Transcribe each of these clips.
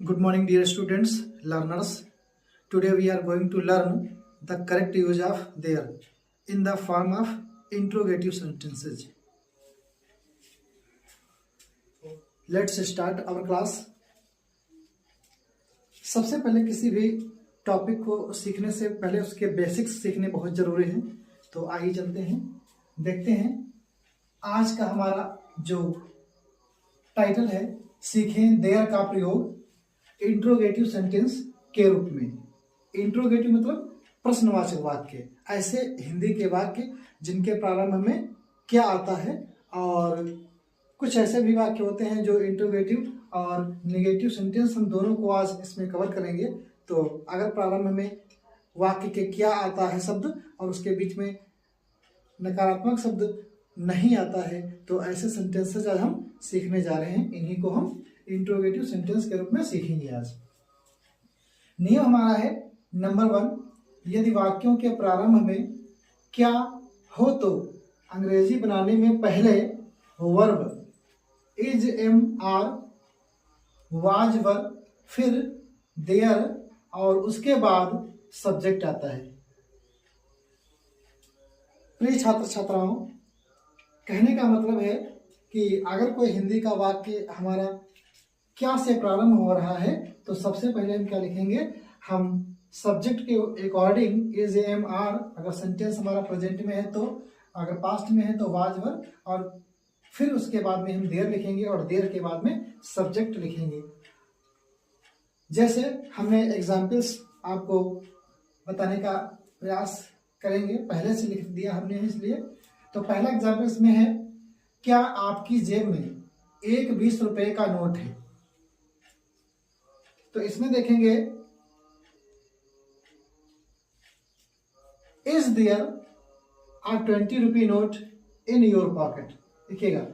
Good morning, dear students, learners. Today we are going to learn the correct use of there in the form of interrogative sentences. Let's start our class. सबसे पहले किसी भी topic को सीखने से पहले उसके बेसिक्स सीखने बहुत जरूरी हैं। तो आइए चलते हैं, देखते हैं आज का हमारा जो टाइटल है, सीखें देयर का प्रयोग इंट्रोगेटिव सेंटेंस के रूप में। इंट्रोगेटिव मतलब प्रश्नवाचक वाक्य, ऐसे हिंदी के वाक्य जिनके प्रारंभ में क्या आता है, और कुछ ऐसे भी वाक्य होते हैं जो इंट्रोगेटिव और नेगेटिव सेंटेंस, हम दोनों को आज इसमें कवर करेंगे। तो अगर प्रारंभ में वाक्य के क्या आता है शब्द और उसके बीच में नकारात्मक शब्द नहीं आता है, तो ऐसे सेंटेंसेस आज हम सीखने जा रहे हैं। इन्हीं को हम इंट्रोगेटिव सेंटेंस के रूप में सीखेंगे आज। नियम हमारा है नंबर 1, यदि वाक्यों के प्रारंभ में क्या हो तो अंग्रेजी बनाने में पहले verb is, am, are, was, were, फिर देयर और उसके बाद सब्जेक्ट आता है। प्रिय छात्र छात्राओं, कहने का मतलब है कि अगर कोई हिंदी का वाक्य हमारा क्या से प्रारंभ हो रहा है तो सबसे पहले हम क्या लिखेंगे, हम सब्जेक्ट के अकॉर्डिंग इज, एम, आर, अगर सेंटेंस हमारा प्रेजेंट में है तो, अगर पास्ट में है तो वाज, वर, और फिर उसके बाद में हम देयर लिखेंगे और देयर के बाद में सब्जेक्ट लिखेंगे। जैसे हमने एग्जाम्पल्स आपको बताने का प्रयास करेंगे, पहले से लिख दिया हमने इसलिए। तो पहला एग्जाम्पल इसमें है, क्या आपकी जेब में एक 20 रुपए का नोट है। तो इसमें देखेंगे is there a 20 rupee note in your pocket. देखिएगा,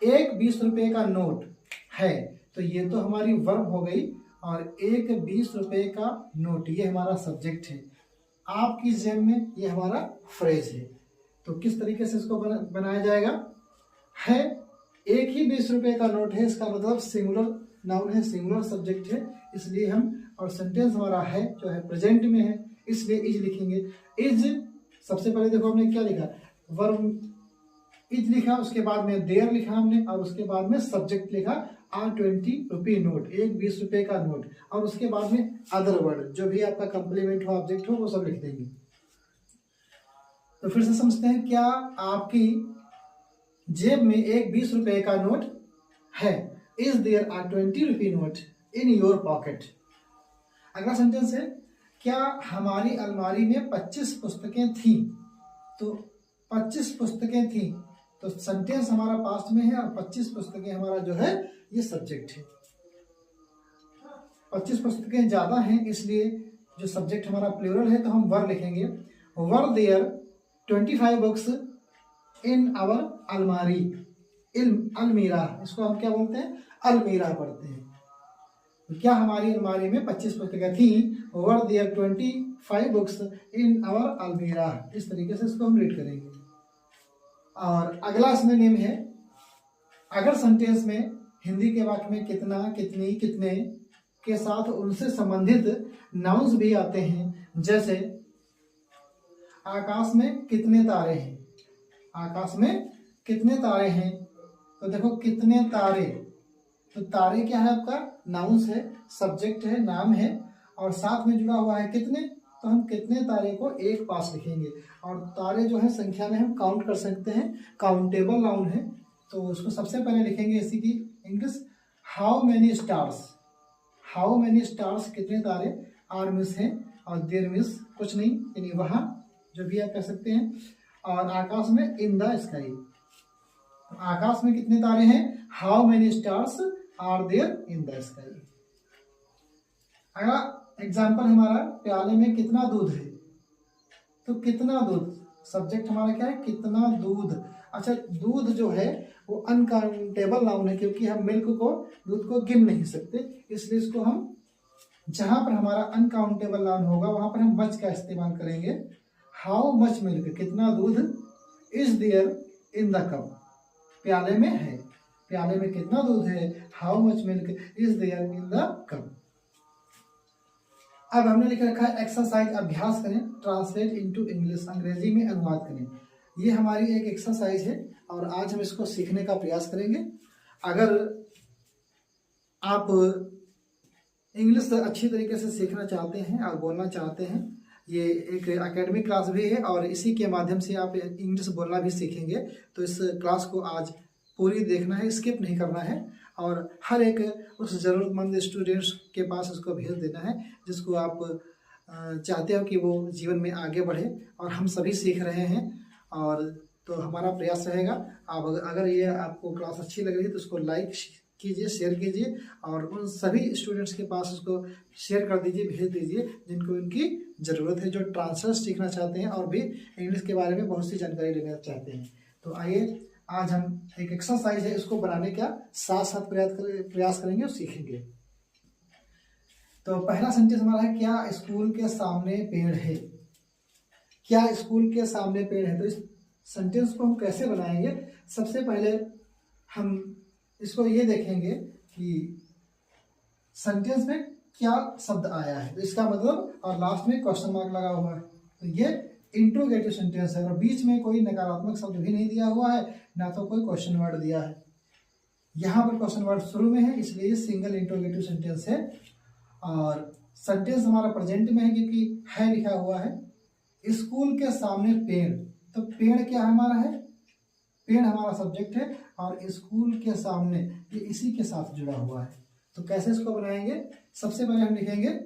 एक 20 रुपए का नोट है, तो ये तो हमारी वर्ब हो गई, और एक 20 रुपए का नोट ये हमारा सब्जेक्ट है। आपकी जेब में ये हमारा फ्रेज है। तो किस तरीके से इसको बनाया जाएगा, है एक ही 20 रुपए का नोट है, इसका मतलब सिंगुलर नाउन है, सिंगुलर सब्जेक्ट है, इसलिए हम, और सेंटेंस हमारा है जो है प्रेजेंट में है, इसलिए इज लिखेंगे। इज, सबसे पहले देखो हमने क्या लिखा, वर्ब इज लिखा, उसके बाद में देयर लिखा हमने, और उसके बाद में सब्जेक्ट लिखा आ 20 रुपी नोट, एक 20 रुपए का नोट, और उसके बाद में अदर वर्ड जो भी आपका कंप्लीमेंट हो, ऑब्जेक्ट हो, वो सब लिख देंगे। तो फिर से समझते हैं, क्या आपकी जेब में एक 20 रुपए का नोट है, is there a 20 rupee note in your pocket. अगला सेंटेंस है, क्या हमारी अलमारी में 25 पुस्तकें थी। तो 25 पुस्तकें थी, तो सेंटेंस हमारा पास्ट में है, और 25 पुस्तकें हमारा जो है ये सब्जेक्ट है। 25 पुस्तकें ज्यादा हैं, इसलिए जो सब्जेक्ट हमारा प्लूरल है, तो हम वर लिखेंगे, were there 25 books in our अलमारी। अलमीरा, इसको हम क्या बोलते हैं, अलमीरा पढ़ते हैं। तो क्या हमारी अलमारी में 25 पुस्तकें थी, were there 25 books in our अलमीरा। इस तरीके से इसको हम रीड करेंगे। और अगला इसमें नेम है, अगर सेंटेंस में हिंदी के वाक्य में कितना, कितनी, कितने के साथ उनसे संबंधित नाउन्स भी आते हैं, जैसे आकाश में कितने तारे हैं। आकाश में कितने तारे हैं, तो देखो कितने तारे, तो तारे क्या है आपका, नाउन्स है, सब्जेक्ट है, नाम है, और साथ में जुड़ा हुआ है कितने, तो हम कितने तारे को एक पास लिखेंगे। और तारे जो है संख्या में हम काउंट कर सकते हैं, काउंटेबल नाउन है, तो उसको सबसे पहले लिखेंगे इसी की English, how many stars. How many stars, कितने तारे, आर मिस है, और देयर मिस कुछ नहीं, यानी वहां, जो भी आप कह सकते हैं। और आकाश में इन द स्काई, आकाश में कितने तारे हैं, how many stars are there in the sky. अगला एग्जाम्पल हमारा, प्याले में कितना दूध है। तो कितना दूध, सब्जेक्ट हमारा क्या है, कितना दूध। अच्छा, दूध जो है वो अनकाउंटेबल नाउन है, क्योंकि हम मिल्क को, दूध को गिन नहीं सकते, इसलिए इसको हम, जहां पर हमारा अनकाउंटेबल नाउन होगा वहां पर हम मच का इस्तेमाल करेंगे। हाउ मच मिल्क, कितना दूध, is there in the cup, प्याले में है। प्याले में कितना दूध है, how much milk is there in the cup. अब हमने लिख रखा है एक्सरसाइज, अभ्यास करें, ट्रांसलेट इनटू इंग्लिश, अंग्रेजी में अनुवाद करें। ये हमारी एक एक्सरसाइज है और आज हम इसको सीखने का प्रयास करेंगे। अगर आप इंग्लिश अच्छी तरीके से सीखना चाहते हैं और बोलना चाहते हैं, ये एक एकेडमिक क्लास भी है और इसी के माध्यम से आप इंग्लिश बोलना भी सीखेंगे। तो इस क्लास को आज पूरी देखना है, स्किप नहीं करना है और हर एक उस ज़रूरतमंद स्टूडेंट्स के पास उसको भेज देना है जिसको आप चाहते हो कि वो जीवन में आगे बढ़े। और हम सभी सीख रहे हैं और तो हमारा प्रयास रहेगा। आप अगर ये आपको क्लास अच्छी लग रही है तो उसको लाइक कीजिए, शेयर कीजिए और उन सभी स्टूडेंट्स के पास उसको शेयर कर दीजिए, भेज दीजिए जिनको इनकी ज़रूरत है, जो ट्रांसलेट सीखना चाहते हैं और भी इंग्लिश के बारे में बहुत सी जानकारी लेना चाहते हैं। तो आइए आज हम एक एक्सरसाइज है, इसको बनाने का साथ साथ प्रयास करेंगे और सीखेंगे। तो पहला सेंटेंस हमारा है, क्या स्कूल के सामने पेड़ है। क्या स्कूल के सामने पेड़ है। तो इस सेंटेंस को हम कैसे बनाएंगे, सबसे पहले हम इसको ये देखेंगे कि सेंटेंस में क्या शब्द आया है, तो इसका मतलब, और लास्ट में क्वेश्चन मार्क लगा हुआ है, तो ये इंट्रोगेटिव सेंटेंस है और बीच में कोई नकारात्मक शब्द भी नहीं दिया हुआ है, ना तो कोई क्वेश्चन वर्ड दिया है। यहाँ पर क्वेश्चन वर्ड शुरू में है इसलिए सिंगल इंट्रोगेटिव सेंटेंस है। और सेंटेंस हमारा प्रेजेंट में है क्योंकि है लिखा हुआ है। स्कूल के सामने पेड़, तो पेड़ क्या हमारा है, पेड़ हमारा सब्जेक्ट है और स्कूल के सामने ये इसी के साथ जुड़ा हुआ है। तो कैसे इसको बनाएंगे, सबसे पहले हम लिखेंगे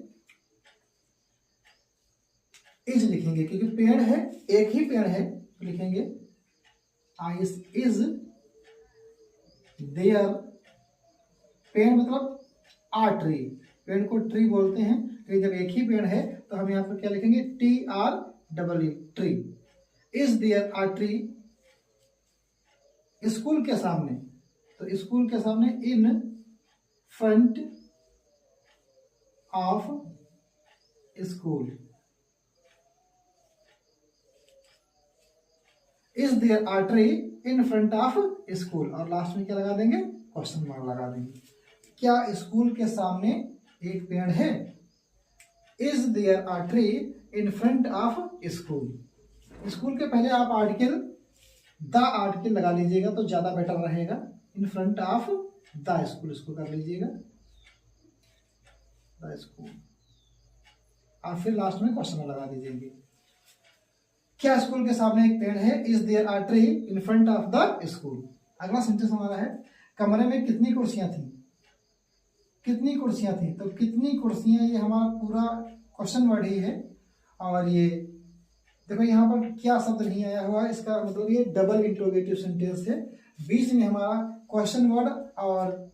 इज लिखेंगे क्योंकि पेड़ है, एक ही पेड़ है, तो लिखेंगे इज देयर। पेड़ मतलब आ ट्री, पेड़ को ट्री बोलते हैं, तो जब एक ही पेड़ है तो हम यहाँ पर क्या लिखेंगे, TREE tree. Is there a tree school के सामने, तो स्कूल के सामने in front of school. Is there a tree in front of school, और लास्ट में क्या लगा देंगे, क्वेश्चन मार्क लगा देंगे। क्या स्कूल के सामने एक पेड़ है। Is there a tree in front of school. School के पहले आप आर्टिकल द आर्टिकल लगा लीजिएगा तो ज्यादा बेटर रहेगा। इन फ्रंट ऑफ द स्कूल इसको कर लीजिएगा, द स्कूल, और फिर लास्ट में क्वेश्चन लगा दीजिएगा। क्या स्कूल के सामने एक पेड़ है। Is there a tree in front of the school. अगला सेंटेंस हमारा है, कमरे में कितनी कुर्सियां थी। कितनी कुर्सियां थी, तो कितनी कुर्सियां, ये हमारा पूरा क्वेश्चन वर्ड ही है। और ये देखो यहाँ पर क्या शब्द नहीं आया हुआ है, इसका मतलब ये डबल इंट्रोगेटिव सेंटेंस है। बीच में हमारा क्वेश्चन वर्ड और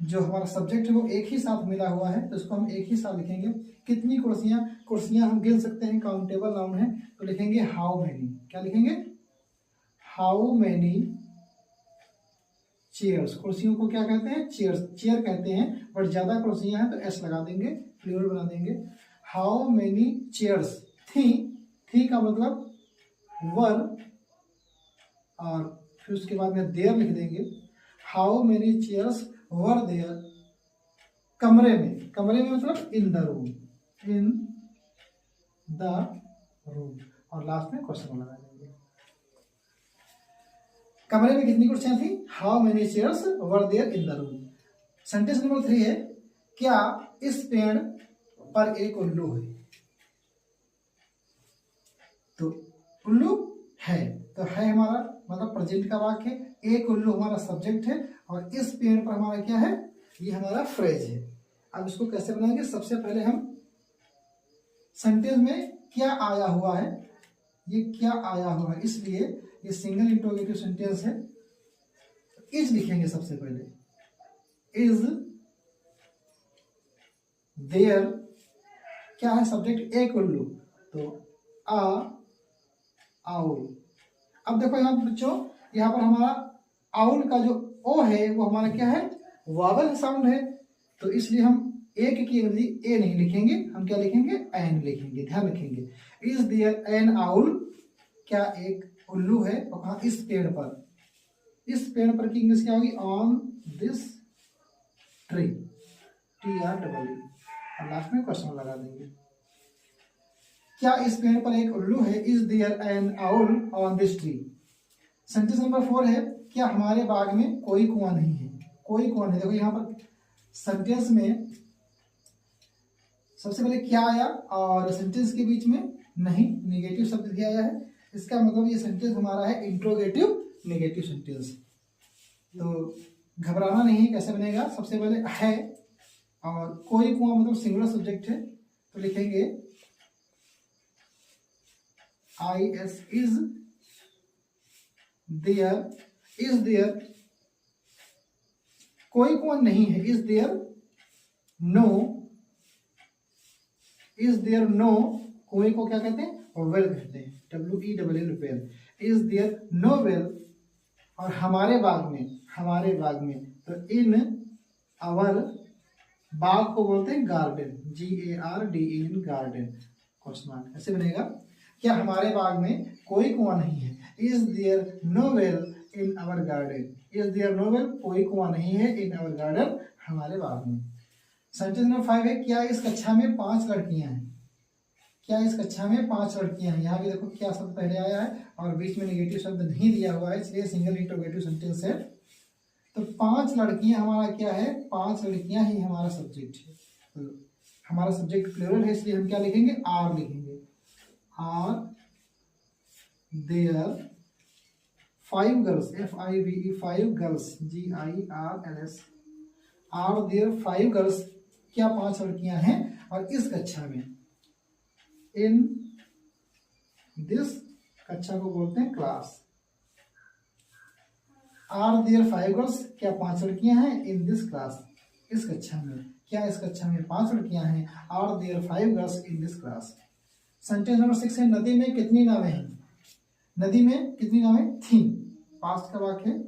जो हमारा सब्जेक्ट है वो एक ही साथ मिला हुआ है, तो इसको हम एक ही साथ लिखेंगे। कितनी कुर्सियां, कुर्सियां हम गिन सकते हैं, काउंटेबल नाउन है, तो लिखेंगे हाउ मेनी। क्या लिखेंगे, हाउ मेनी चेयर्स। कुर्सियों को क्या कहते हैं, चेयर्स, चेयर कहते हैं, बट ज्यादा कुर्सियां हैं तो एस लगा देंगे, प्लूरल बना देंगे। हाउ मेनी चेयर्स थी। थी का मतलब वर, और फिर उसके बाद में देयर लिख देंगे। How many chairs were there, कमरे में, कमरे में मतलब in the room, in the room, और लास्ट में क्वेश्चन लगा देंगे। कमरे में कितनी कुर्सियां थी, how many chairs were there in the room. Sentence number 3 है, क्या इस पेड़ पर एक उल्लू है। तो उल्लू है, तो है हमारा मतलब प्रेजेंट का वाक्य, एक उल्लू हमारा सब्जेक्ट है और इस पेड़ पर हमारा क्या है, ये हमारा फ्रेज है। अब इसको कैसे बनाएंगे, सबसे पहले हम सेंटेंस में क्या आया हुआ है, ये क्या आया हुआ है, इसलिए ये सिंगल इंट्रोगेटिव सेंटेंस है। इज लिखेंगे सबसे पहले, इज देयर, क्या है सब्जेक्ट, एक उल्लू, तो आ आउल। अब देखो यहाँ पर बच्चों, यहाँ पर हमारा आउल का जो ओ है वो हमारा क्या है, वावल साउंड है, तो इसलिए हम एक की बदली ए नहीं लिखेंगे, हम क्या लिखेंगे, एन लिखेंगे। ध्यान रखेंगे, इज देयर एन आउल, क्या एक उल्लू है, और कहा इस पेड़ पर, इस पेड़ पर की इंग्लिश क्या होगी? ऑन दिस ट्री, TREE, और लास्ट में क्वेश्चन लगा देंगे। क्या इस पेड़ पर एक उल्लू है? Is there an owl on this tree? Sentence number 4 है, क्या हमारे बाग में कोई कुआं नहीं है? कोई कुआं नहीं। देखो यहाँ पर सेंटेंस में सबसे पहले क्या आया और सेंटेंस के बीच में नहीं, निगेटिव शब्द दिया गया है। इसका मतलब ये सेंटेंस हमारा है इंट्रोगेटिव नेगेटिव सेंटेंस। तो घबराना नहीं है, कैसे बनेगा? सबसे पहले है और कोई कुआं मतलब सिंगुलर सब्जेक्ट है, तो लिखेंगे IS इज देयर, कोई कुआं नहीं है, इज देयर नो, कुएं को क्या कहते हैं? वेल कहते हैं, WELL, well. Is there no well, और हमारे बाग में तो इन आवर, बाग को बोलते हैं गार्डन, GARDEN, गार्डन। क्वेश्चन ऐसे बनेगा, क्या हमारे बाग में कोई कुआं नहीं है? Is there no well in our garden, is there no well, कोई कुआं नहीं है इन आवर गार्डन, हमारे बाग में। सेंटेंस नंबर 5 है, क्या इस कक्षा में 5 लड़कियां हैं? क्या इस कक्षा में 5 लड़कियां हैं? यहाँ भी देखो क्या शब्द पहले आया है और बीच में नेगेटिव शब्द नहीं दिया हुआ है, इसलिए सिंगल इंट्रोगेटिव सेंटेंस है। तो 5 लड़कियां हमारा क्या है? 5 लड़कियां ही हमारा सब्जेक्ट है। तो हमारा सब्जेक्ट प्लूरल है, इसलिए हम क्या लिखेंगे? आर लिखेंगे। Are there 5 girls, FIVE, 5 girls, GIRLS, are there 5 girls, क्या 5 लड़कियां हैं? और इस कक्षा में, इन दिस, कक्षा को बोलते हैं क्लास। आर देयर 5 गर्ल्स, क्या 5 लड़कियां हैं? इन दिस क्लास, इस कक्षा में, क्या इस कक्षा में 5 लड़कियां हैं? Are there 5 girls in this class. Sentence number 6 है, नदी में कितनी नावें हैं? नदी में कितनी नावें थी? पास्ट का वाक्य है,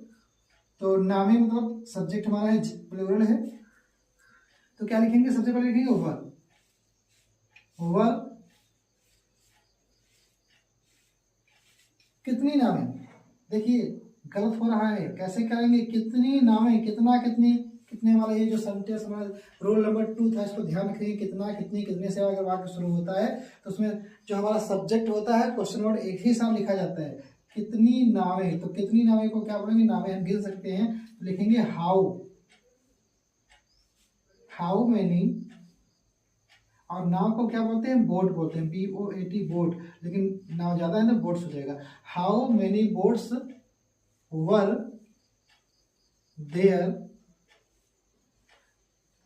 तो नावें मतलब सब्जेक्ट हमारा है, प्लूरल है, तो क्या लिखेंगे? सबसे पहले लिखेंगे ओवर कितनी नावें। देखिए गलत हो रहा है, कैसे करेंगे? कितनी नावें, कितना, कितनी, कितने वाला ये जो सेंटेंस हमारा रोल नंबर 2 था, इसको ध्यान रखिए। कितना, कितनी, कितने से अगर वाक्य शुरू होता है तो उसमें जो हमारा सब्जेक्ट होता है क्वेश्चन वर्ड एक ही साथ लिखा जाता है। कितनी नावें, तो कितनी नावें को क्या बोलेंगे? नावें हम गिन सकते हैं, तो लिखेंगे हाउ मेनी, और नाव को क्या बोलते हैं? बोट बोलते हैं, BOAT, बोट, लेकिन नाव ज्यादा है ना, बोट्स हो जाएगा। How many boats were there,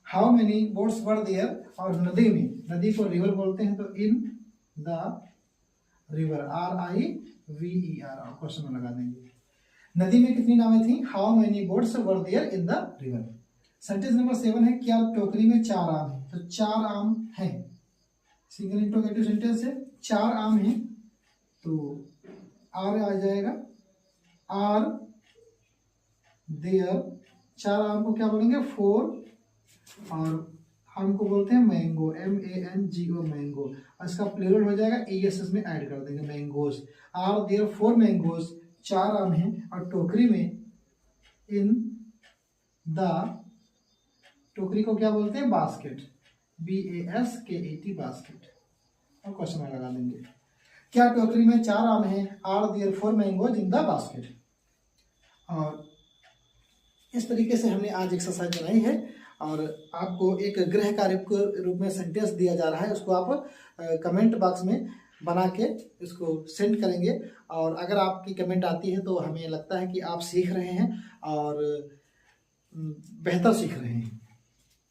how many boats were there, और नदी में, नदी को रिवर बोलते हैं, तो in the river, RIVER, question में लगा देंगे। नदी में कितनी नावें थी? How many boats were there in the river. Sentence number 7 है, क्या टोकरी में 4 आम है? तो 4 आम है, सिंगल इंट्रोगेटिव सेंटेंस है, 4 आम है, तो आर आ जाएगा। आर देयर, 4 आम को क्या बोलेंगे? 4, और आम को बोलते हैं मैंगो, MANGO, मैंगो, और इसका प्लूरल हो जाएगा ESS में ऐड कर देंगे, मैंगोज। आर देयर 4 मैंगोज, 4 आम हैं, और टोकरी में, इन द, टोकरी को क्या बोलते हैं? बास्केट, BASKET, बास्केट, और क्वेश्चन में लगा देंगे। क्या टोकरी में 4 आम हैं? Are there 4 mangoes in the basket. और इस तरीके से हमने आज एक्सरसाइज बनाई है, और आपको एक गृह कार्य के रूप में सेंटेंस दिया जा रहा है, उसको आप कमेंट बॉक्स में बना के इसको सेंड करेंगे। और अगर आपकी कमेंट आती है तो हमें लगता है कि आप सीख रहे हैं और बेहतर सीख रहे हैं।